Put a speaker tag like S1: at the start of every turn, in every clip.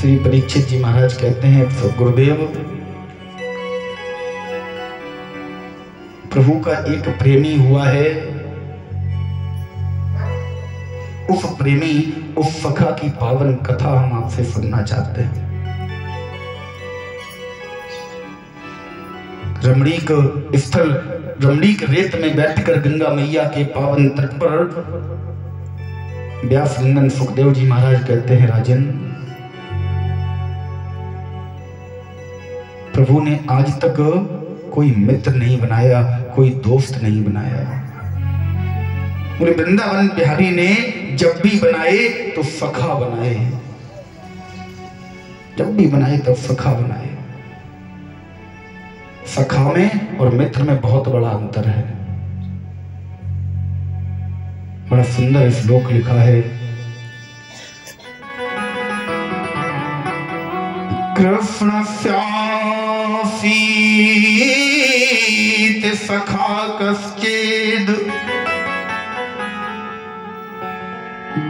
S1: श्री परीक्षित जी महाराज कहते हैं, गुरुदेव, प्रभु का एक प्रेमी हुआ है, उस प्रेमी, उस सखा की पावन कथा हम आपसे सुनना चाहते हैं। रमणीक स्थल, रमणीक रेत में बैठकर गंगा मैया के पावन तट पर व्यास नंदन सुखदेव जी महाराज कहते हैं, राजन, प्रभु ने आज तक कोई मित्र नहीं बनाया, कोई दोस्त नहीं बनाया। पूरे वृंदावन बिहारी ने जब भी बनाए तो सखा बनाए, जब भी बनाए तब सखा बनाए। सखा में और मित्र में बहुत बड़ा अंतर है। बड़ा सुंदर श्लोक लिखा है, कृष्ण स्यासीत सखा कश्चिद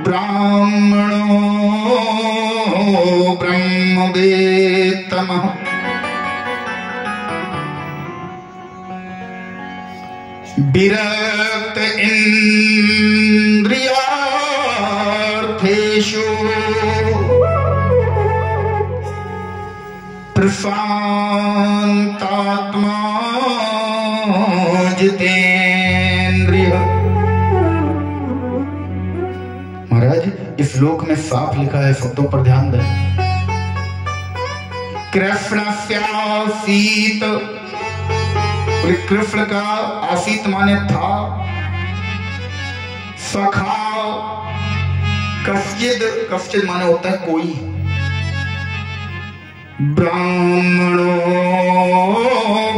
S1: ब्राह्मणो ब्रह्मवेत्तमः विरक्त इंद्रियार्थेषु प्रशांतात्मा जितेंद्रिय। महाराज, इस श्लोक में साफ लिखा है, शब्दों पर ध्यान दें। कृष्णस्यासीत, कृष्ण का आसीत माने था, सखा कश्चिद, कश्चिद माने होता है कोई, ब्राह्मणो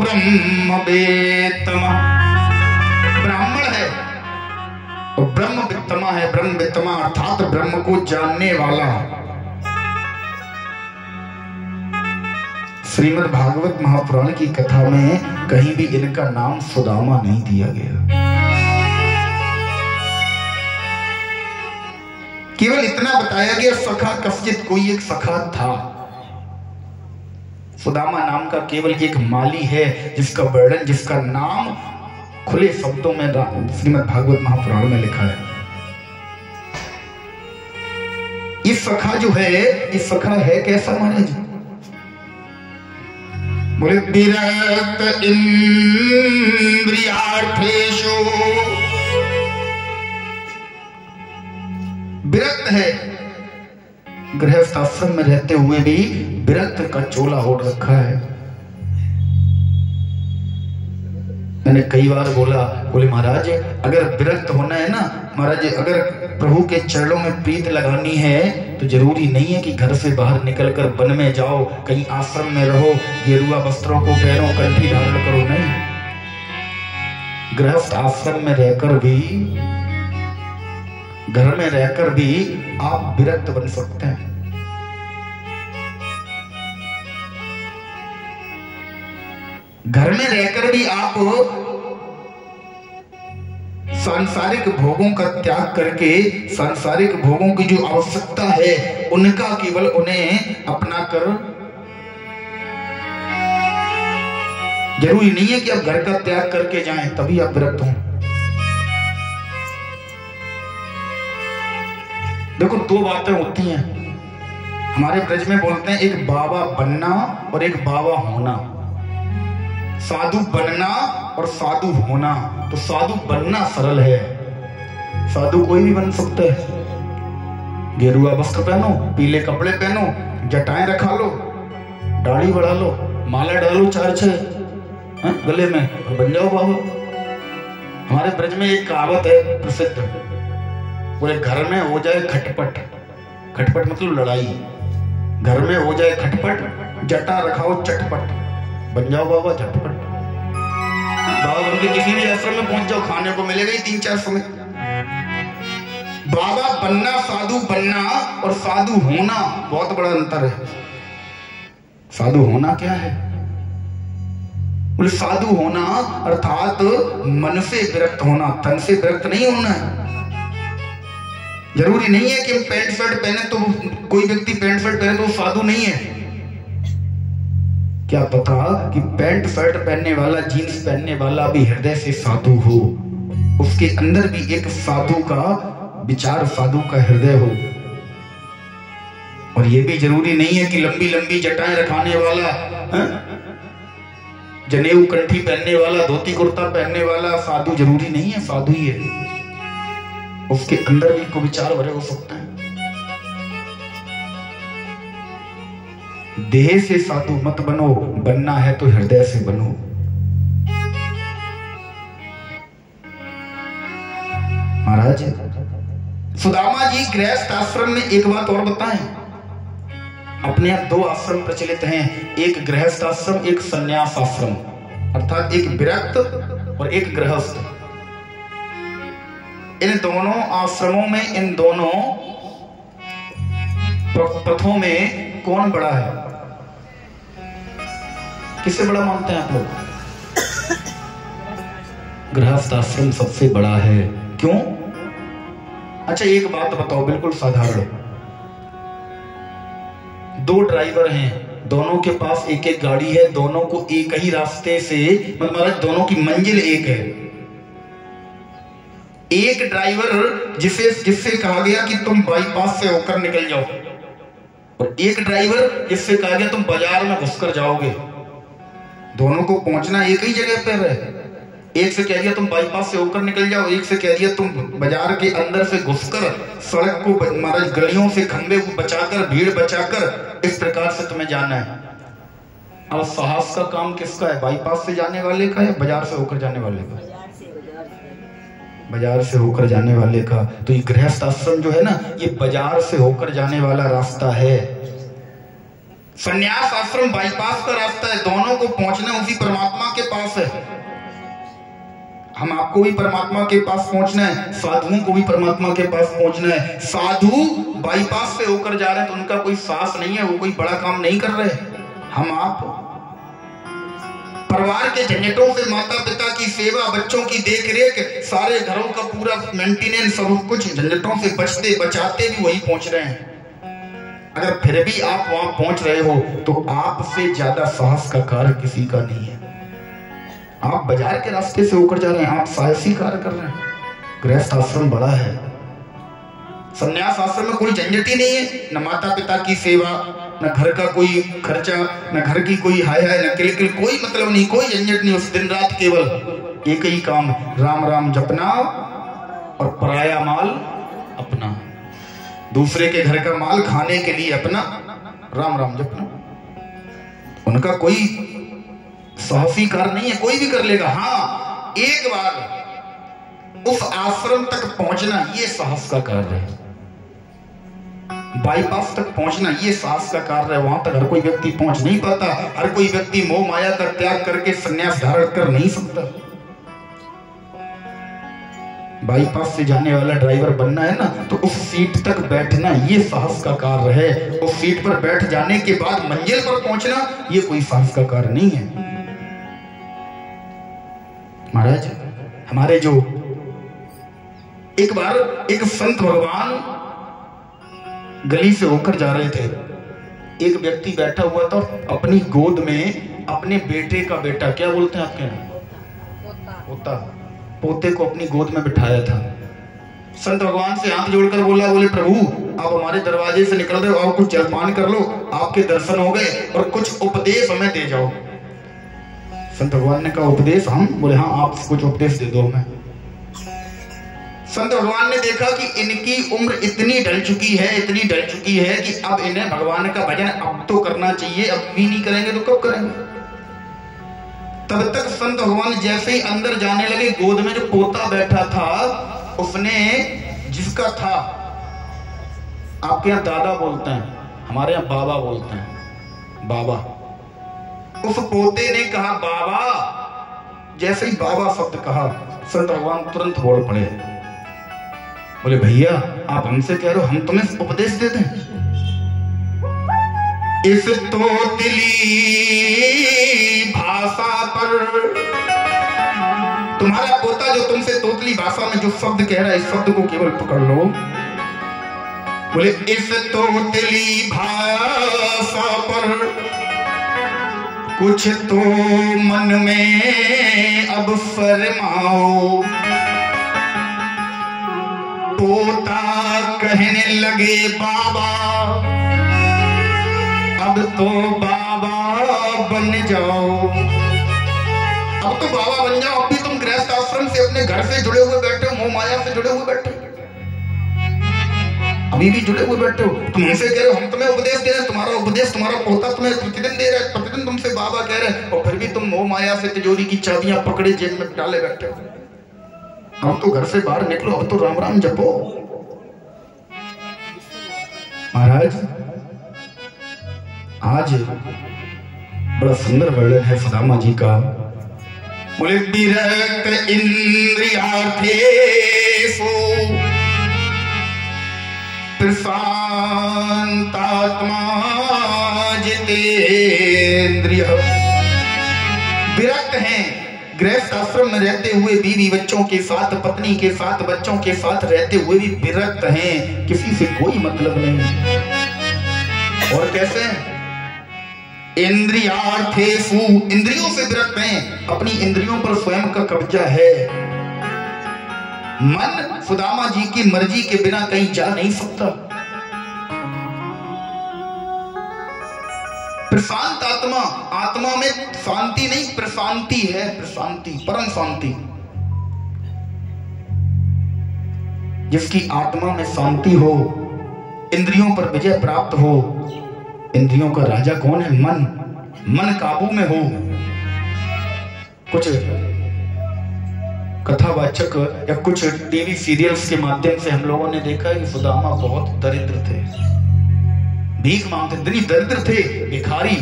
S1: ब्रह्मवेत्तम, ब्राह्मण है और ब्रह्मवित्तमा है। ब्रह्मवित्तमा अर्थात ब्रह्म को जानने वाला। श्रीमद् भागवत महापुराण की कथा में कहीं भी इनका नाम सुदामा नहीं दिया गया, केवल इतना बताया गया सखा कश्चित, कोई एक सखा था। सुदामा नाम का केवल एक माली है जिसका वर्णन, जिसका नाम खुले शब्दों में श्रीमद् भागवत महापुराण में लिखा है। ये सखा जो है, ये सखा है कैसा महाराज? बोले विरक्त इंद्रियार्थेषु, विरक्त है, गृहस्थ आश्रम में रहते हुए भी विरक्त का चोला ओढ़ रखा है। मैंने कई बार बोले महाराज, अगर विरक्त होना है ना महाराज, अगर प्रभु के चरणों में प्रीत लगानी है तो जरूरी नहीं है कि घर से बाहर निकलकर वन में जाओ, कहीं आश्रम में रहो, गेरुआ वस्त्रों को पहनो, कंठी धारण करो, नहीं। गृहस्थ आश्रम में रहकर भी, घर में रहकर भी आप विरक्त बन सकते हैं। घर में रहकर भी आप सांसारिक भोगों का त्याग करके, सांसारिक भोगों की जो आवश्यकता है उनका केवल उन्हें अपना कर, जरूरी नहीं है कि आप घर का त्याग करके जाएं तभी आप विरक्त हों। देखो, दो बातें होती हैं हमारे ब्रज में, बोलते हैं एक बाबा बनना और एक बाबा होना। साधु बनना और साधु होना। तो साधु बनना सरल है, साधु कोई भी बन सकता है। गेरुआ वस्त्र पहनो, पीले कपड़े पहनो, जटाएं रखा लो, दाढ़ी बढ़ा लो, माला डालो 4-6 गले में, बन जाओ बाबा। हमारे ब्रज में एक कहावत है प्रसिद्ध, बोले घर में हो जाए खटपट, खटपट मतलब लड़ाई, घर में हो जाए खटपट, जटा रखाओ चटपट, बन जाओ बाबा झटपट। बाबा बन के किसी भी आश्रम में पहुंच जाओ, खाने को मिलेगा ही 3-4 समय। बाबा बनना, साधु बनना और साधु होना बहुत बड़ा अंतर है। साधु होना क्या है? बोले साधु होना अर्थात मन से विरक्त होना, तन से विरक्त नहीं होना है। जरूरी नहीं है कि हम पैंट शर्ट पहने तो कोई व्यक्ति पैंट शर्ट पहने तो साधु नहीं है। क्या पता कि पैंट शर्ट पहनने वाला, जीन्स पहनने वाला भी हृदय से साधु हो, उसके अंदर भी एक साधु का विचार, साधु का हृदय हो। और यह भी जरूरी नहीं है कि लंबी लंबी जटाएं रखाने वाला, जनेऊ कंठी पहनने वाला, धोती कुर्ता पहनने वाला साधु जरूरी नहीं है, साधु ही है। उसके अंदर भी को विचार भरे हो सकते हैं। देह से साधु मत बनो, बनना है तो हृदय से बनो। महाराज सुदामा जी गृहस्थ आश्रम में एक बात और बताएं। अपने यहाँ दो आश्रम प्रचलित हैं, एक गृहस्थ आश्रम, एक संन्यास आश्रम, अर्थात एक विरक्त और एक गृहस्थ। इन दोनों आश्रमों में, इन दोनों पथों में कौन बड़ा है? किसे बड़ा मानते हैं आप लोग? गृहस्थ आश्रम सबसे बड़ा है। क्यों? अच्छा एक बात बताओ, बिल्कुल साधारण। दो ड्राइवर हैं, दोनों के पास एक एक गाड़ी है, दोनों को एक ही रास्ते से, मतलब दोनों की मंजिल एक है। एक ड्राइवर जिससे कहा गया कि तुम बाईपास से होकर निकल जाओ, और एक ड्राइवर जिससे कहा गया तुम बाजार में घुसकर जाओगे। दोनों को पहुंचना एक ही जगह पर है। एक से कह दिया तुम बाईपास से होकर निकल जाओ, एक से कह दिया तुम बाजार के अंदर से घुसकर सड़क को, महाराज गलियों से खंबे को बचाकर, भीड़ बचाकर, इस प्रकार से तुम्हें जाना है। अब साहस का काम किसका है? बाईपास से जाने वाले का या बाजार से होकर जाने वाले का? बाजार से होकर जाने वाले का। तो ये गृहस्थ आश्रम जो है ना, ये बाजार से होकर जाने वाला रास्ता है। संन्यास आश्रम बाईपास का रास्ता है। दोनों को पहुंचना उसी परमात्मा के पास है। हम आपको भी परमात्मा के पास पहुंचना है, साधुओं को भी परमात्मा के पास पहुंचना है। साधु बाईपास से होकर जा रहे हैं तो उनका कोई साहस नहीं है, वो कोई बड़ा काम नहीं कर रहे। हम आप परिवार के झंझटों से, माता पिता की सेवा, बच्चों की देखरेख, सारे घरों का पूरा मेंटेनेंस, सब कुछ झंझटों से बचते बचाते भी वही पहुंच रहे हैं। अगर फिर भी आप वहां पहुंच रहे हो तो आपसे ज्यादा साहस का कार्य किसी का नहीं है। आप बाजार के रास्ते से होकर जा रहे हैं, आप साहसी कार्य कर रहे हैं। गृहस्थ आश्रम बड़ा है। संन्यास आश्रम में कोई झंझट ही नहीं है, न माता पिता की सेवा, न घर का कोई खर्चा, न घर की कोई हाय हाय, न किलकिल, कोई मतलब नहीं, कोई झंझट नहीं। उस दिन रात केवल एक ही काम, राम राम जपना और पराया माल अपना। दूसरे के घर का माल खाने के लिए अपना राम राम जपना। उनका कोई साहसी कार्य नहीं है, कोई भी कर लेगा। हाँ, एक बार उस आश्रम तक पहुंचना ये साहस का कार्य है। बाईपास तक पहुंचना ये साहस का कार्य है। वहां तक हर कोई व्यक्ति पहुंच नहीं पाता। हर कोई व्यक्ति मोह माया का त्याग करके संन्यास धारण कर नहीं सकता। बाईपास से जाने वाला ड्राइवर बनना है ना, तो उस सीट तक बैठना ये साहस का कार्य है। उस सीट पर बैठ जाने के बाद मंजिल पर पहुंचना ये कोई साहस का कार्य नहीं है। महाराज हमारे जो एक बार एक संत भगवान गली से होकर जा रहे थे। एक व्यक्ति बैठा हुआ था, अपनी गोद में अपने बेटे का बेटा, क्या बोलते हैं आपके यहाँ, पोता, पोते को अपनी गोद में बिठाया था। संत भगवान से हाथ जोड़कर बोले प्रभु आप हमारे दरवाजे से निकल रहे हो, आप कुछ जलपान कर लो, आपके दर्शन हो गए और कुछ उपदेश हमें दे जाओ। संत भगवान ने कहा उपदेश? हम बोले हाँ, आप कुछ उपदेश दे दो हमें। संत भगवान ने देखा कि इनकी उम्र इतनी ढल चुकी है, इतनी ढल चुकी है कि अब इन्हें भगवान का भजन अब तो करना चाहिए, अब भी नहीं करेंगे तो कब करेंगे। तब तक संत भगवान जैसे ही अंदर जाने लगे, गोद में जो पोता बैठा था उसने, जिसका था, आपके यहाँ दादा बोलते हैं, हमारे यहाँ बाबा बोलते हैं, बाबा, उस पोते ने कहा बाबा। जैसे ही बाबा शब्द कहा संत भगवान तुरंत बोल पड़े, बोले भैया आप हमसे कह रहे हो, हम तुम्हें उपदेश दे दें? इस तोतली भाषा पर, तुम्हारा पोता जो तुमसे तोतली भाषा में जो शब्द कह रहा है, इस शब्द को केवल पकड़ लो। बोले इस तोतली भाषा पर कुछ तो मन में अब फरमाओ। तोता कहने लगे बाबा अब तो बाबा बन जाओ। अब तो बाबा बन जाओ। अब भी तुम गृहस्थ आश्रम से अपने घर से जुड़े हुए बैठे हो, मोह माया से जुड़े हुए बैठे हो, अभी भी जुड़े हुए बैठे हो। तुम हमसे कह रहे हो हम तुम्हें उपदेश दे रहे हैं, तुम्हारा उपदेश तुम्हारा पोता तुम्हें प्रतिदिन दे रहा है, प्रतिदिन तुमसे बाबा कह रहे हैं, और फिर भी तुम मोह माया से तिजोरी की चाबियां पकड़े जेब में डाले बैठे हो। अब तो घर से बाहर निकलो, अब तो राम राम जपो। महाराज आज बड़ा सुंदर वर्णन है सुदामा जी का। बोले विरक्त इंद्रियार्थेषु प्रशांतात्मा जितेंद्रिय। विरक्त हैं, गृहस्थ आश्रम में रहते हुए बीवी बच्चों के साथ, पत्नी के साथ, बच्चों के साथ रहते हुए भी विरक्त हैं, किसी से कोई मतलब नहीं। और कैसे? इंद्रियार्थेषु, इंद्रियों से विरक्त हैं, अपनी इंद्रियों पर स्वयं का कब्जा है। मन सुदामा जी की मर्जी के बिना कहीं जा नहीं सकता। प्रशांत आत्मा, आत्मा में शांति नहीं प्रशांति है, प्रशांति परम शांति। जिसकी आत्मा में शांति हो, इंद्रियों पर विजय प्राप्त हो। इंद्रियों का राजा कौन है? मन। मन काबू में हो। कुछ कथावाचक या कुछ टीवी सीरियल्स के माध्यम से हम लोगों ने देखा है कि सुदामा बहुत दरिद्र थे, भीख मांगते, इतनी दरिद्र थे, भिखारी।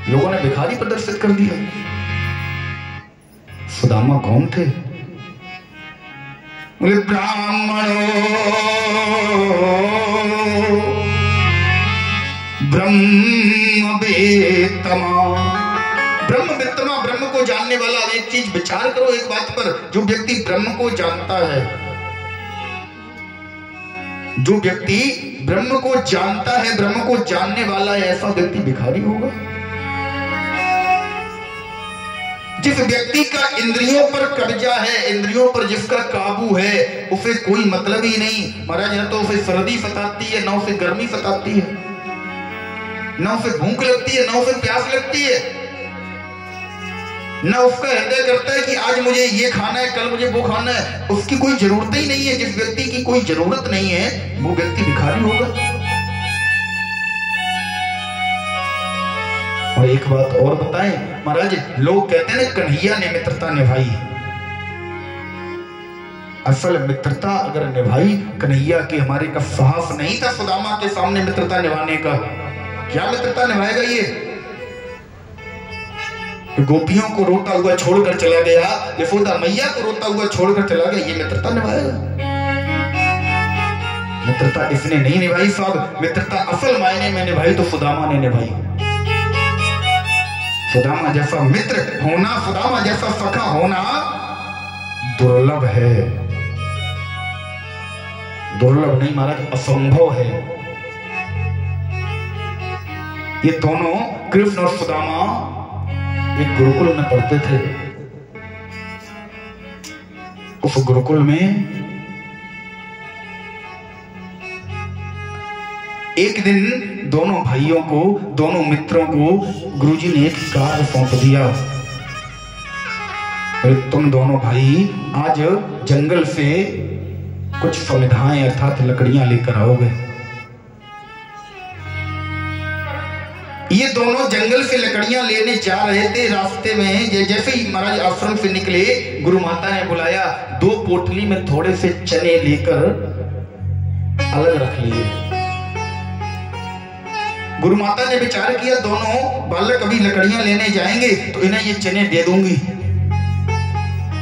S1: लोगों ने भिखारी प्रदर्शित कर दिया। सुदामा कौन थे? बोले ब्राह्मणों ब्रह्म वेत्तमा। ब्रह्म वेत्तमा, ब्रह्म को जानने वाला। एक चीज विचार करो एक बात पर, जो व्यक्ति ब्रह्म को जानता है, जो व्यक्ति ब्रह्म को जानता है, ब्रह्म को जानने वाला है, ऐसा व्यक्ति भिखारी होगा? जिस व्यक्ति का इंद्रियों पर कब्जा है, इंद्रियों पर जिसका काबू है, उसे कोई मतलब ही नहीं। महाराज, न तो उसे सर्दी सताती है, न उसे गर्मी सताती है, न उसे भूख लगती है, न उसे प्यास लगती है, न उसका हृदय करता है कि आज मुझे ये खाना है, कल मुझे वो खाना है। उसकी कोई जरूरत ही नहीं है। जिस व्यक्ति की कोई जरूरत नहीं है, वो व्यक्ति भिखारी होगा। और एक बात और बताएं महाराज, लोग कहते हैं कन्हैया ने मित्रता निभाई। असल मित्रता अगर निभाई, कन्हैया के हमारे का साहस नहीं था सुदामा के सामने मित्रता निभाने का। क्या मित्रता निभाएगा ये? गोपियों को रोता हुआ छोड़कर चला गया, यशोदा मैया को रोता हुआ छोड़कर चला गया, ये मित्रता निभाएगा? मित्रता इसने नहीं निभाई साहब। मित्रता असल मायने में निभाई तो सुदामा ने निभाई। सुदामा जैसा मित्र होना, सुदामा जैसा सखा होना दुर्लभ है। दुर्लभ नहीं महाराज, असंभव है। ये दोनों कृष्ण और सुदामा एक गुरुकुल में पढ़ते थे। उस गुरुकुल में एक दिन दोनों भाइयों को, दोनों मित्रों को गुरुजी ने एक कार्य सौंप दिया। तुम दोनों भाई आज जंगल से कुछ समिधाएं अर्थात लकड़ियां लेकर आओगे। ये दोनों जंगल से लकड़ियां लेने जा रहे थे। रास्ते में जैसे ही महाराज आश्रम से निकले, गुरु माता ने बुलाया। 2 पोटली में थोड़े से चने लेकर अलग रख लिए। गुरु माता ने विचार किया, दोनों बालक अभी लकड़ियां लेने जाएंगे तो इन्हें ये चने दे दूंगी।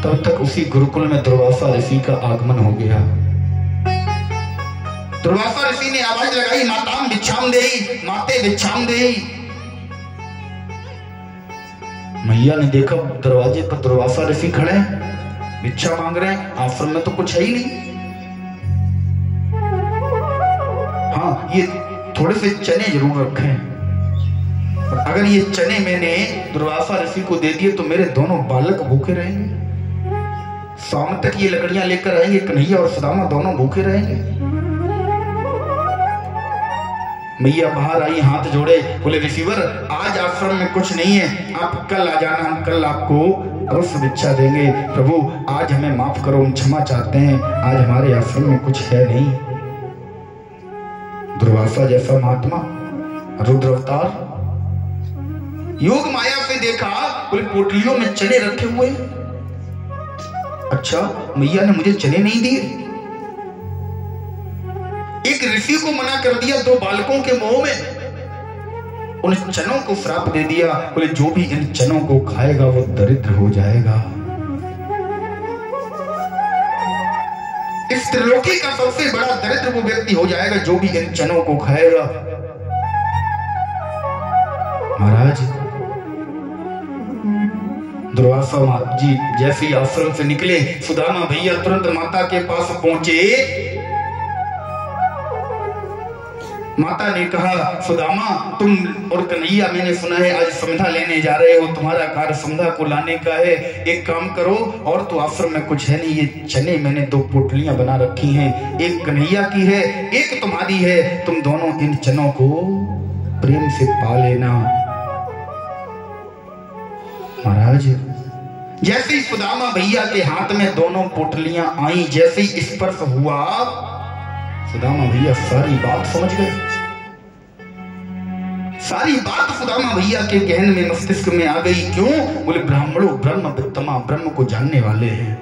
S1: तब तक उसी गुरुकुल में दुर्वासा ऋषि का आगमन हो गया। दुर्वासा ऋषि ने आवाज लगाई, माताम भिक्षाम देहि, माते भिक्षाम देहि। मैया ने देखा दरवाजे पर दुर्वासा ऋषि खड़े हैं, भिक्षा मांग रहे हैं। आश्रम में तो कुछ है ही नहीं। ये थोड़े से चने जरूर रखें, और अगर ये चने मैंने दुर्वासा ऋषि को दे दिए तो मेरे दोनों बालक भूखे रहेंगे। शाम तक ये लकड़ियां लेकर आएंगे, कन्हैया और सुदामा दोनों भूखे रहेंगे। मैया बाहर आई, हाथ जोड़े, बोले ऋषिवर आज आश्रम में कुछ नहीं है, आप कल आ जाना, हम कल आपको अवश्य भिक्षा देंगे। प्रभु आज हमें माफ करो, हम क्षमा चाहते हैं, आज हमारे आश्रम में कुछ है नहीं। दुर्वासा जैसा महात्मा, रुद्र अवतार, योग माया से देखा, बोले पोटलियों में चने रखे हुए। अच्छा, मैया ने मुझे चने नहीं दिए। एक ऋषि को मना कर दिया, दो बालकों के मुंह में उन चनों को श्राप दे दिया। बोले जो भी इन चनों को खाएगा वो दरिद्र हो जाएगा। इस त्रिलोकी का सबसे बड़ा दरिद्र वो व्यक्ति हो जाएगा जो भी इन चनों को खाएगा। महाराज दुर्वासा जी जैसे ही आश्रम से निकले, सुदामा भैया तुरंत माता के पास पहुंचे। माता ने कहा, सुदामा तुम और कन्हैया मैंने सुना है आज समधा लेने जा रहे हो, तुम्हारा कार्य समधा को लाने का है। एक काम करो, और तो आश्रम में कुछ है नहीं, ये चने मैंने दो पोटलियां बना रखी हैं, एक कन्हैया की है, एक तुम्हारी है, तुम दोनों इन चनों को प्रेम से पा लेना। महाराज जैसे ही सुदामा भैया के हाथ में दोनों पोटलियां आई, जैसे ही स्पर्श हुआ, सुदामा भैया सारी बात समझ गए। सारी बात सुदामा भैया के गहन में मस्तिष्क में आ गई। क्यों? बोले ब्राह्मणों ब्रह्म वित्तमा, ब्रह्म को जानने वाले हैं।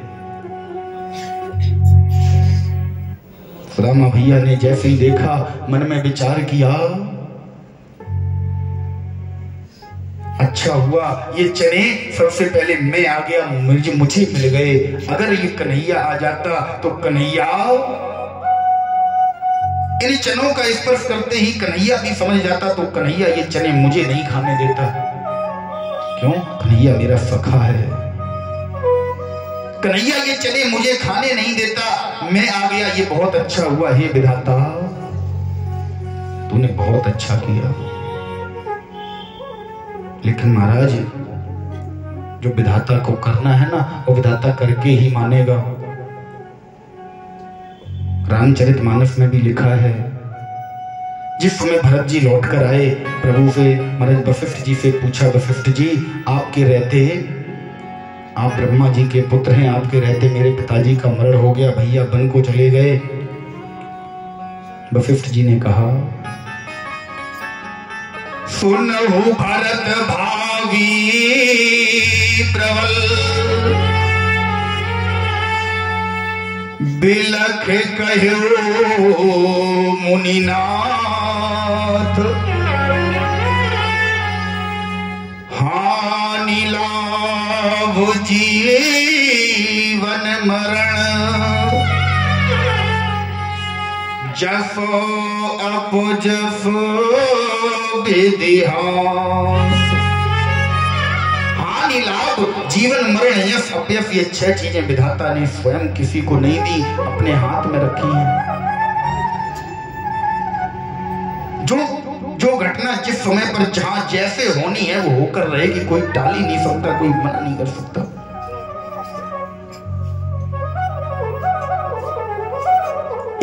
S1: सुदामा भैया ने जैसे ही देखा, मन में विचार किया, अच्छा हुआ ये चने सबसे पहले मैं आ गया, मुझे मिल गए। अगर ये कन्हैया आ जाता तो कन्हैया इन चनों का स्पर्श करते ही कन्हैया भी समझ जाता, तो कन्हैया ये चने मुझे नहीं खाने देता। क्यों? कन्हैया मेरा सखा है, कन्हैया ये चने मुझे खाने नहीं देता, मैं आ गया, ये बहुत अच्छा हुआ। हे विधाता तूने बहुत अच्छा किया। लेकिन महाराज जो विधाता को करना है ना, वो विधाता करके ही मानेगा। रामचरितमानस में भी लिखा है, जिस समय भरत जी लौट कर आए प्रभु से, महाराज वशिष्ठ जी से पूछा, वशिष्ठ जी आपके रहते, आप ब्रह्मा जी के पुत्र हैं, आपके रहते मेरे पिताजी का मरण हो गया, भैया वन को चले गए। वशिष्ठ जी ने कहा, सुनहु भरत भावी प्रबल, बिलख कहो मुनिनाथ, हानि लाभ जीवन मरण, जसो अपजसो विधिहास। हानि लाभ जीवन मरण यश अपयश, ये 6 चीजें विधाता ने स्वयं किसी को नहीं दी, अपने हाथ में रखी हैं। जो घटना जिस समय पर जहां जैसे होनी है वो होकर रहेगी, कोई टाल ही नहीं सकता, कोई मना नहीं कर सकता।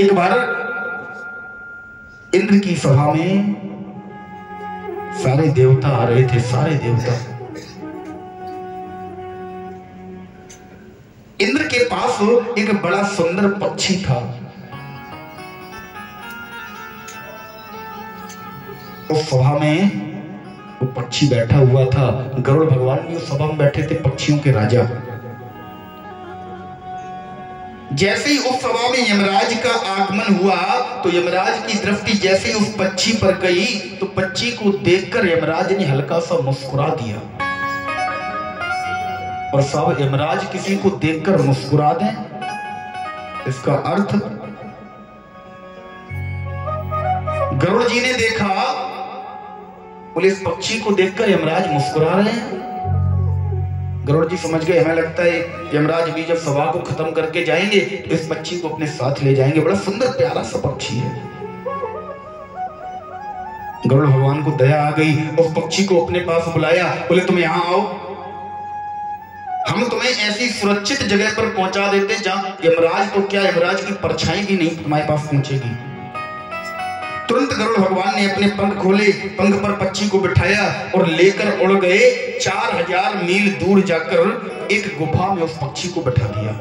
S1: एक बार इंद्र की सभा में सारे देवता आ रहे थे, सारे देवता। इंद्र के पास एक बड़ा सुंदर पक्षी था। उस सभा में वो पक्षी बैठा हुआ था। गरुड़ भगवान भी उस सभा में बैठे थे, पक्षियों के राजा। जैसे ही उस सभा में यमराज का आगमन हुआ तो यमराज की दृष्टि जैसे ही उस पक्षी पर गई तो पक्षी को देखकर यमराज ने हल्का सा मुस्कुरा दिया। और सब यमराज किसी को देखकर मुस्कुरा दें, इसका अर्थ गरुड़ जी ने देखा, बोले इस पक्षी को देखकर यमराज मुस्कुरा रहे हैं। गरुड़ जी समझ गए, हमें लगता है यमराज भी जब सभा को खत्म करके जाएंगे तो इस पक्षी को अपने साथ ले जाएंगे। बड़ा सुंदर प्यारा सा पक्षी है। गरुड़ भगवान को दया आ गई, उस पक्षी को अपने पास बुलाया, बोले तुम यहां आओ, हम तुम्हें ऐसी सुरक्षित जगह पर पहुंचा देते जहां यमराज तो क्या, यमराज की परछाई भी नहीं तुम्हारे पास पहुंचेगी। तुरंत गरुड़ भगवान ने अपने पंख खोले, पंख पर पक्षी को बिठाया और लेकर उड़ गए। 4000 मील दूर जाकर एक गुफा में उस पक्षी को बैठा दिया।